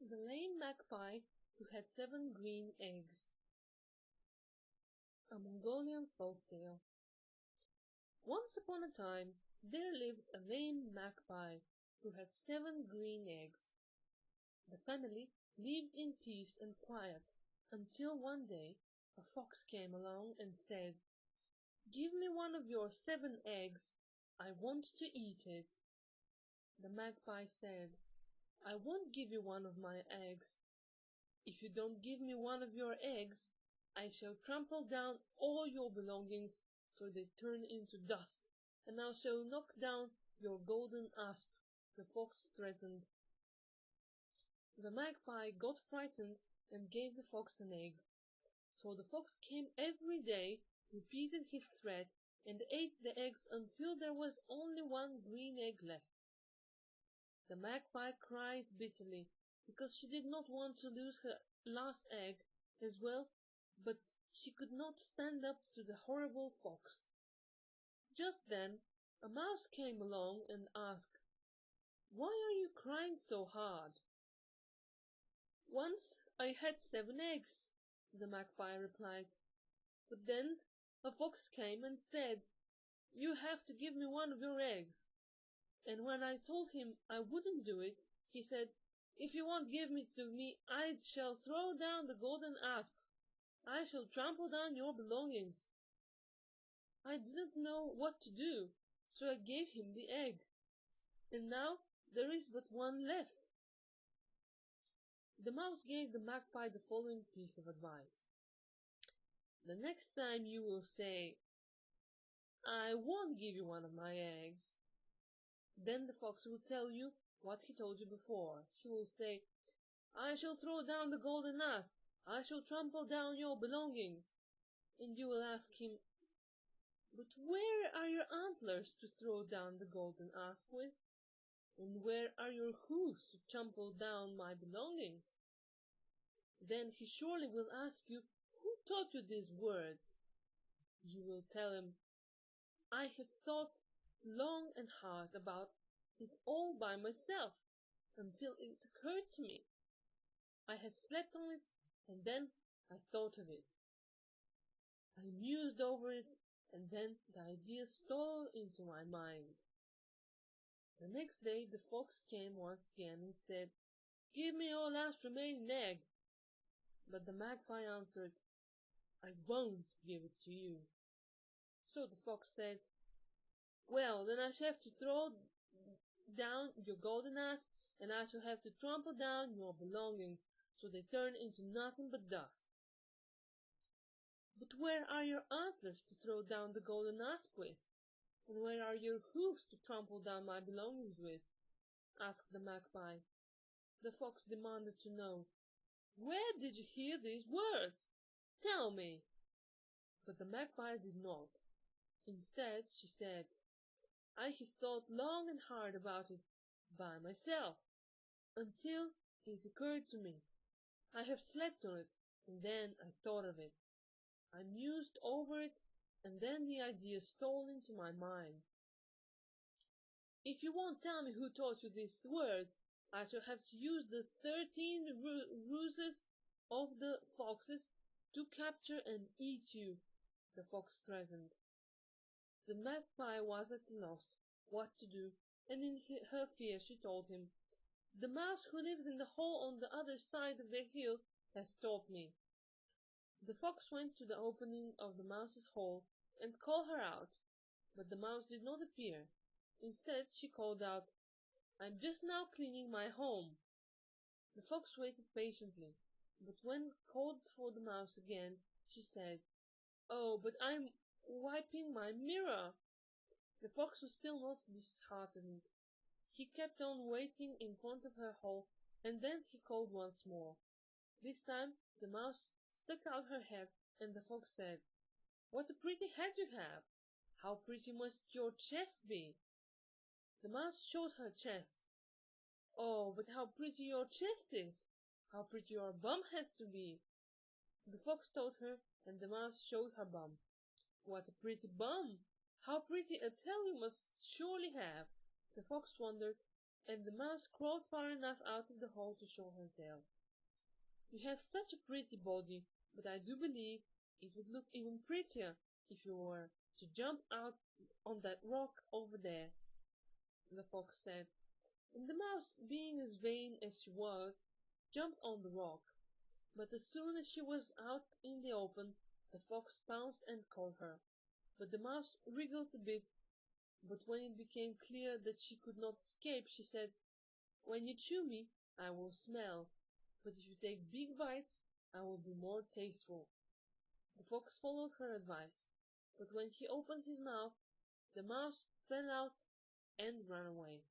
The lame magpie who had 7 green eggs. A Mongolian folk tale. Once upon a time there lived a lame magpie who had 7 green eggs. The family lived in peace and quiet until one day a fox came along and said, "Give me one of your 7 eggs. I want to eat it." The magpie said, "I won't give you one of my eggs. If you don't give me one of your eggs, I shall trample down all your belongings so they turn into dust, and I shall knock down your golden asp," the fox threatened. The magpie got frightened and gave the fox an egg. So the fox came every day, repeated his threat, and ate the eggs until there was only 1 green egg left. The magpie cried bitterly, because she did not want to lose her last egg as well, but she could not stand up to the horrible fox. Just then a mouse came along and asked, "Why are you crying so hard?" "Once I had 7 eggs," the magpie replied, "but then a fox came and said, 'You have to give me one of your eggs.' And when I told him I wouldn't do it, he said, 'If you won't give it to me, I shall throw down the golden asp. I shall trample down your belongings.' I didn't know what to do, so I gave him the egg. And now there is but one left." The mouse gave the magpie the following piece of advice: "The next time you will say, 'I won't give you one of my eggs,' then the fox will tell you what he told you before. He will say, 'I shall throw down the golden asp. I shall trample down your belongings.' And you will ask him, 'But where are your antlers to throw down the golden asp with? And where are your hoofs to trample down my belongings?' Then he surely will ask you, 'Who taught you these words?' You will tell him, 'I have thought long and hard about it all by myself, until it occurred to me. I have slept on it, and then I thought of it. I mused over it, and then the idea stole into my mind.' The next day the fox came once again and said, 'Give me your last remaining egg.' But the magpie answered, 'I won't give it to you.' So the fox said, 'Well, then I shall have to throw down your golden asp, and I shall have to trample down your belongings so they turn into nothing but dust.' 'But where are your antlers to throw down the golden asp with? And where are your hoofs to trample down my belongings with?' asked the magpie. The fox demanded to know, 'Where did you hear these words? Tell me.' But the magpie did not. Instead she said, 'I have thought long and hard about it by myself, until it occurred to me. I have slept on it, and then I thought of it. I mused over it, and then the idea stole into my mind. If you won't tell me who taught you these words, I shall have to use the 13 ruses of the foxes to capture and eat you,' the fox threatened. The magpie was at a loss what to do, and in her fear she told him, 'The mouse who lives in the hole on the other side of the hill has taught me.' The fox went to the opening of the mouse's hole and called her out, but the mouse did not appear. Instead she called out, 'I'm just now cleaning my home.' The fox waited patiently, but when called for the mouse again, she said, 'Oh, but I'm wiping my mirror.' The fox was still not disheartened. He kept on waiting in front of her hole, and then he called once more. This time the mouse stuck out her head, and the fox said, 'What a pretty head you have! How pretty must your chest be!' The mouse showed her chest. 'Oh, but how pretty your chest is! How pretty your bum has to be!' The fox told her, and the mouse showed her bum. 'What a pretty bum! How pretty a tail you must surely have!' The fox wondered, and the mouse crawled far enough out of the hole to show her tail. "You have such a pretty body, but I do believe it would look even prettier if you were to jump out on that rock over there," the fox said, and the mouse, being as vain as she was, jumped on the rock. But as soon as she was out in the open, the fox pounced and caught her. But the mouse wriggled a bit, but when it became clear that she could not escape, she said, "When you chew me, I will smell, but if you take big bites, I will be more tasteful." The fox followed her advice, but when he opened his mouth, the mouse fell out and ran away.